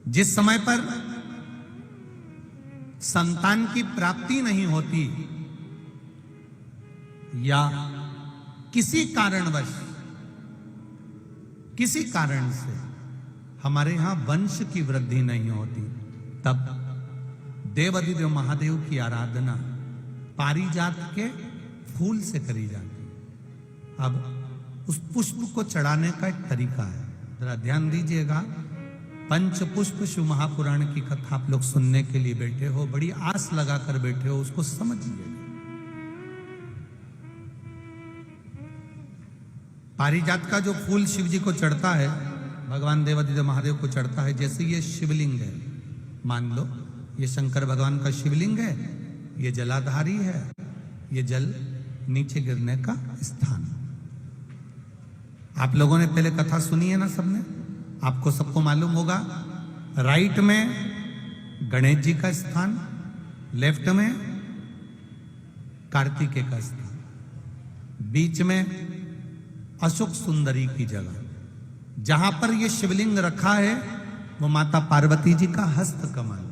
जिस समय पर संतान की प्राप्ति नहीं होती या किसी कारण से हमारे यहां वंश की वृद्धि नहीं होती, तब देवाधिदेव महादेव की आराधना पारिजात के फूल से करी जाती है। अब उस पुष्प को चढ़ाने का एक तरीका है, जरा ध्यान दीजिएगा। पंच पुष्प शिव महापुराण की कथा आप लोग सुनने के लिए बैठे हो, बड़ी आस लगाकर बैठे हो, उसको समझिए। पारिजात का जो फूल शिव जी को चढ़ता है, भगवान देवाधिदेव महादेव को चढ़ता है, जैसे ये शिवलिंग है, मान लो ये शंकर भगवान का शिवलिंग है, ये जलाधारी है, ये जल नीचे गिरने का स्थान। आप लोगों ने पहले कथा सुनी है ना सबने, आपको सबको मालूम होगा। राइट में गणेश जी का स्थान, लेफ्ट में कार्तिकेय का स्थान, बीच में अशोक सुंदरी की जगह। जहां पर यह शिवलिंग रखा है वो माता पार्वती जी का हस्त कमल,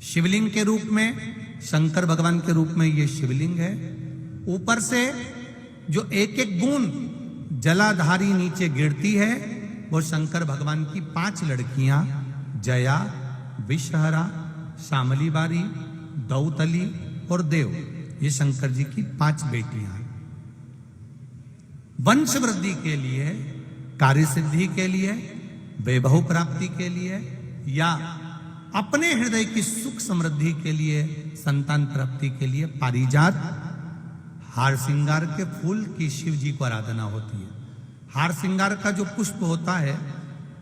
शिवलिंग के रूप में, शंकर भगवान के रूप में यह शिवलिंग है। ऊपर से जो एक एक बूंद जलाधारी नीचे गिरती है वो शंकर भगवान की 5 लड़कियां, जया, विषहरा, शामली बारी, दौतली और देव, ये शंकर जी की 5 बेटियां हैं। वंश वृद्धि के लिए, कार्य सिद्धि के लिए, वैभव प्राप्ति के लिए या अपने हृदय की सुख समृद्धि के लिए, संतान प्राप्ति के लिए पारिजात हार श्रृंगार के फूल की शिव जी को आराधना होती है। हार श्रृंगार का जो पुष्प होता है,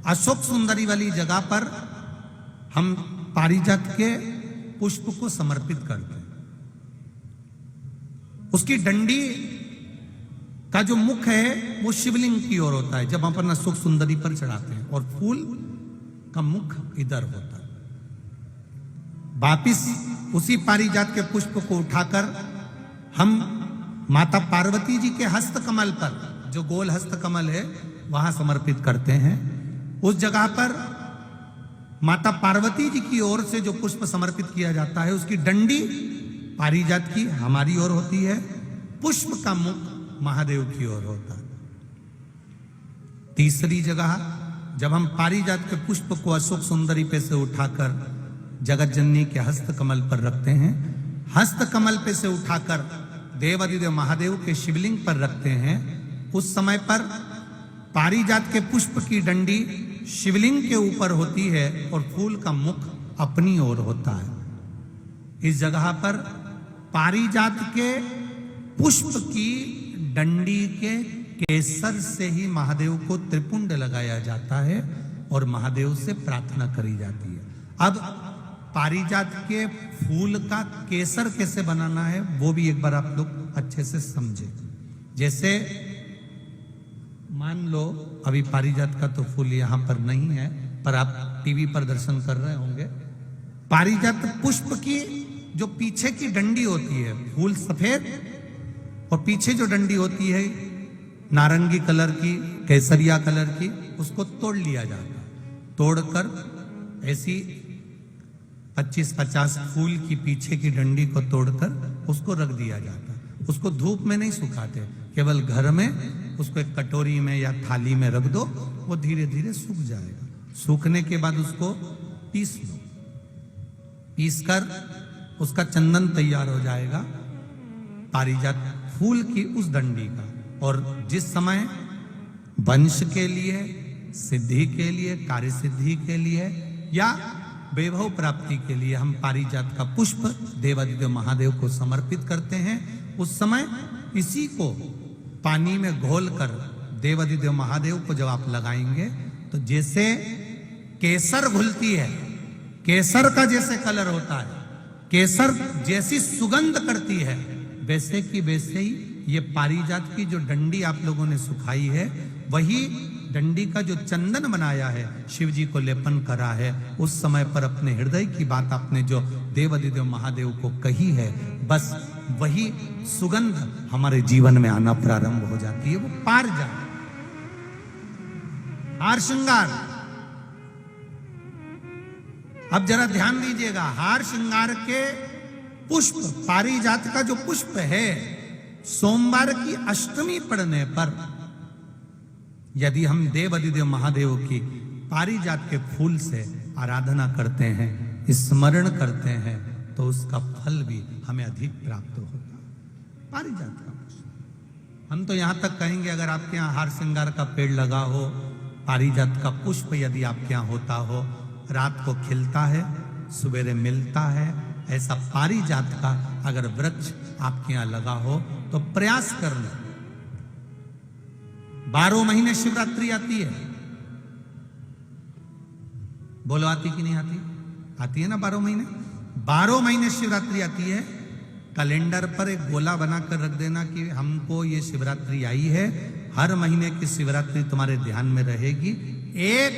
अशोक सुंदरी वाली जगह पर हम पारिजात के पुष्प को समर्पित करते हैं। उसकी डंडी का जो मुख है वो शिवलिंग की ओर होता है जब हम अपन अशोक सुंदरी पर चढ़ाते हैं, और फूल का मुख इधर होता है। वापिस उसी पारिजात के पुष्प को उठाकर हम माता पार्वती जी के हस्त कमल पर, जो गोल हस्त कमल है, वहां समर्पित करते हैं। उस जगह पर माता पार्वती जी की ओर से जो पुष्प समर्पित किया जाता है, उसकी डंडी पारिजात की हमारी ओर होती है, पुष्प का मुख महादेव की ओर होता है। तीसरी जगह जब हम पारिजात के पुष्प को अशोक सुंदरी पे से उठाकर जगत जननी के हस्त कमल पर रखते हैं, हस्त कमल पे से उठाकर देवाधिदेव महादेव के शिवलिंग पर रखते हैं, उस समय पर पारिजात के पुष्प की डंडी शिवलिंग के ऊपर होती है और फूल का मुख अपनी ओर होता है। इस जगह पर पारिजात के पुष्प की डंडी के केसर से ही महादेव को त्रिपुंड लगाया जाता है और महादेव से प्रार्थना करी जाती है। अब पारिजात के फूल का केसर कैसे बनाना है वो भी एक बार आप लोग अच्छे से समझे। जैसे मान लो अभी पारिजात का तो फूल यहां पर नहीं है, पर आप टीवी पर दर्शन कर रहे होंगे। पारिजात पुष्प की जो पीछे की डंडी होती है, फूल सफेद और पीछे जो डंडी होती है नारंगी कलर की, केसरिया कलर की, उसको तोड़ लिया जाता है। तोड़कर ऐसी 25-50 फूल की पीछे की डंडी को तोड़कर उसको रख दिया जाता है। उसको धूप में नहीं सुखाते, केवल घर में उसको एक कटोरी में या थाली में रख दो, वो धीरे धीरे सूख जाएगा। सूखने के बाद उसको पीस लो, पीसकर उसका चंदन तैयार हो जाएगा पारिजात फूल की उस डंडी का। और जिस समय वंश के लिए, सिद्धि के लिए, कार्य सिद्धि के लिए या वैभव प्राप्ति के लिए हम पारिजात का पुष्प देवाधिदेव महादेव को समर्पित करते हैं, उस समय इसी को पानी में घोलकर देवाधिदेव महादेव को जब आप लगाएंगे तो जैसे केसर घुलती है, केसर का जैसे कलर होता है, केसर जैसी सुगंध करती है, वैसे की वैसे ही ये पारिजात की जो डंडी आप लोगों ने सुखाई है, वही डंडी का जो चंदन बनाया है, शिव जी को लेपन करा है, उस समय पर अपने हृदय की बात आपने जो देवाधिदेव महादेव को कही है, बस वही सुगंध हमारे जीवन में आना प्रारंभ हो जाती है। वो पारिजात हार श्रृंगार अब जरा ध्यान दीजिएगा, हार श्रृंगार के पुष्प, पारिजात का जो पुष्प है, सोमवार की अष्टमी पड़ने पर यदि हम देवाधिदेव महादेव की पारिजात के फूल से आराधना करते हैं, स्मरण करते हैं, तो उसका फल भी हमें अधिक प्राप्त होता है। पारिजात का पुष्प, हम तो यहां तक कहेंगे अगर आपके यहाँ हार श्रृंगार का पेड़ लगा हो, पारिजात का पुष्प यदि आपके यहाँ होता हो, रात को खिलता है, सवेरे मिलता है, ऐसा पारिजात का अगर वृक्ष आपके यहाँ लगा हो तो प्रयास करना। 12 महीने शिवरात्रि आती है, बोलो आती कि नहीं आती? आती है ना 12 महीने। 12 महीने शिवरात्रि आती है। कैलेंडर पर एक गोला बनाकर रख देना कि हमको ये शिवरात्रि आई है, हर महीने की शिवरात्रि तुम्हारे ध्यान में रहेगी। एक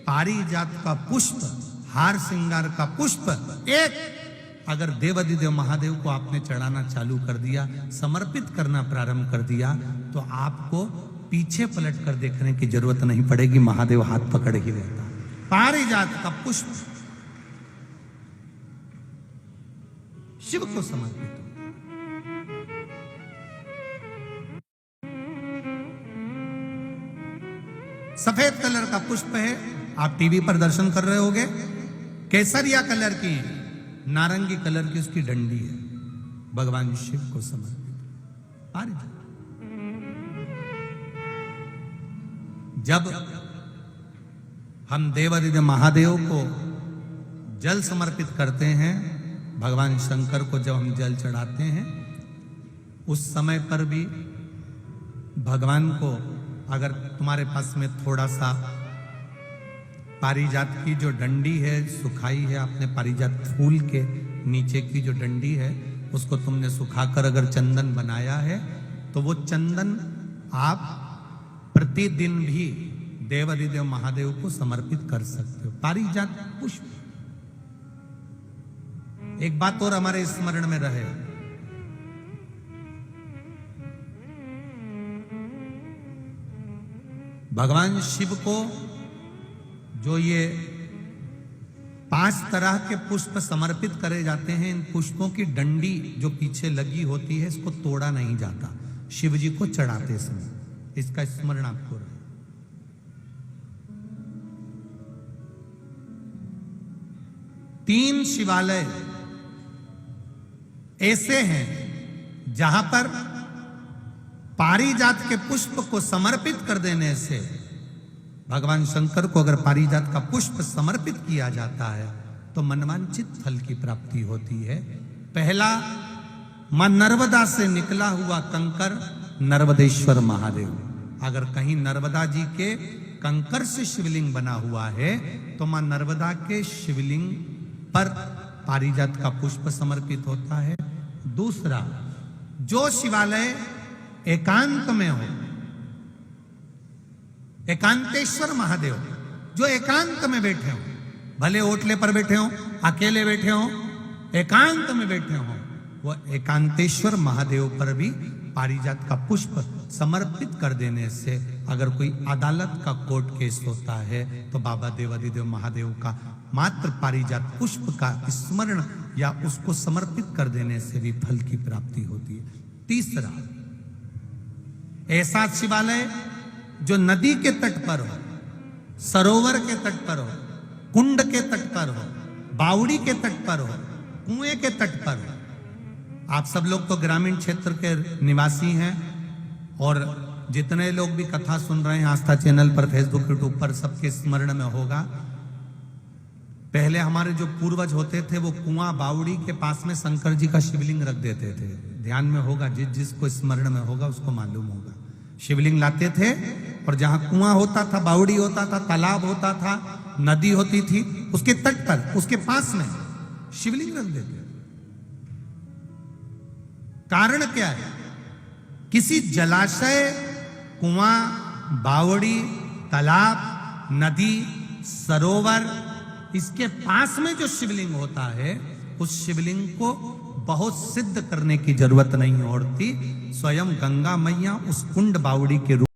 पारिजात का पुष्प, हार श्रृंगार का पुष्प, एक अगर देवाधिदेव महादेव को आपने चढ़ाना चालू कर दिया, समर्पित करना प्रारंभ कर दिया, तो आपको पीछे पलट कर देखने की जरूरत नहीं पड़ेगी, महादेव हाथ पकड़ ही रहता। पारिजात का पुष्प शिव को समर्पित हो। सफेद कलर का पुष्प है, आप टीवी पर दर्शन कर रहे होंगे, केसरिया कलर की, नारंगी कलर की उसकी डंडी है, भगवान शिव को समर्पित। पारिजात जब हम देवाधिदेव महादेव को जल समर्पित करते हैं, भगवान शंकर को जब हम जल चढ़ाते हैं, उस समय पर भी भगवान को, अगर तुम्हारे पास में थोड़ा सा पारिजात की जो डंडी है सुखाई है, आपने पारिजात फूल के नीचे की जो डंडी है उसको तुमने सुखाकर अगर चंदन बनाया है, तो वो चंदन आप प्रतिदिन भी देवाधिदेव महादेव को समर्पित कर सकते हो। पारिजात पुष्प। एक बात और हमारे स्मरण में रहे, भगवान शिव को जो ये 5 तरह के पुष्प समर्पित करे जाते हैं, इन पुष्पों की डंडी जो पीछे लगी होती है, इसको तोड़ा नहीं जाता शिव जी को चढ़ाते समय। इसका स्मरण आपको रहे। तीन शिवालय ऐसे हैं जहां पर पारिजात के पुष्प को समर्पित कर देने से, भगवान शंकर को अगर पारिजात का पुष्प समर्पित किया जाता है तो मनवांचित फल की प्राप्ति होती है। पहला, मां नर्मदा से निकला हुआ कंकर नर्मदेश्वर महादेव। अगर कहीं नर्मदा जी के कंकर से शिवलिंग बना हुआ है तो मां नर्मदा के शिवलिंग पर पारिजात का पुष्प समर्पित होता है। दूसरा, जो शिवालय एकांत में हो, एकांतेश्वर महादेव जो एकांत में बैठे हो, भले ओटले पर बैठे हो, अकेले बैठे हो, एकांत में बैठे हो, वो एकांतेश्वर महादेव पर भी पारिजात का पुष्प समर्पित कर देने से, अगर कोई अदालत का कोर्ट केस होता है तो बाबा देवाधिदेव महादेव का मात्र पारिजात पुष्प का स्मरण या उसको समर्पित कर देने से भी फल की प्राप्ति होती है। तीसरा, ऐसा शिवालय जो नदी के तट पर हो, सरोवर के तट पर हो, कुंड के तट पर हो, बावड़ी के तट पर हो, कुएं के तट पर हो। आप सब लोग तो ग्रामीण क्षेत्र के निवासी हैं और जितने लोग भी कथा सुन रहे हैं आस्था चैनल पर, फेसबुक, यूट्यूब पर, सबके स्मरण में होगा, पहले हमारे जो पूर्वज होते थे वो कुआं बावड़ी के पास में शंकर जी का शिवलिंग रख देते थे। ध्यान में होगा, जिसको स्मरण में होगा उसको मालूम होगा। शिवलिंग लाते थे और जहां कुआं होता था, बावड़ी होता था, तालाब होता था, नदी होती थी, उसके तट पर, उसके पास में शिवलिंग रख देते। कारण क्या है? किसी जलाशय, कुआं, बावड़ी, तालाब, नदी, सरोवर, इसके पास में जो शिवलिंग होता है, उस शिवलिंग को बहुत सिद्ध करने की जरूरत नहीं होती। स्वयं गंगा मैया उस कुंड बावड़ी के रूप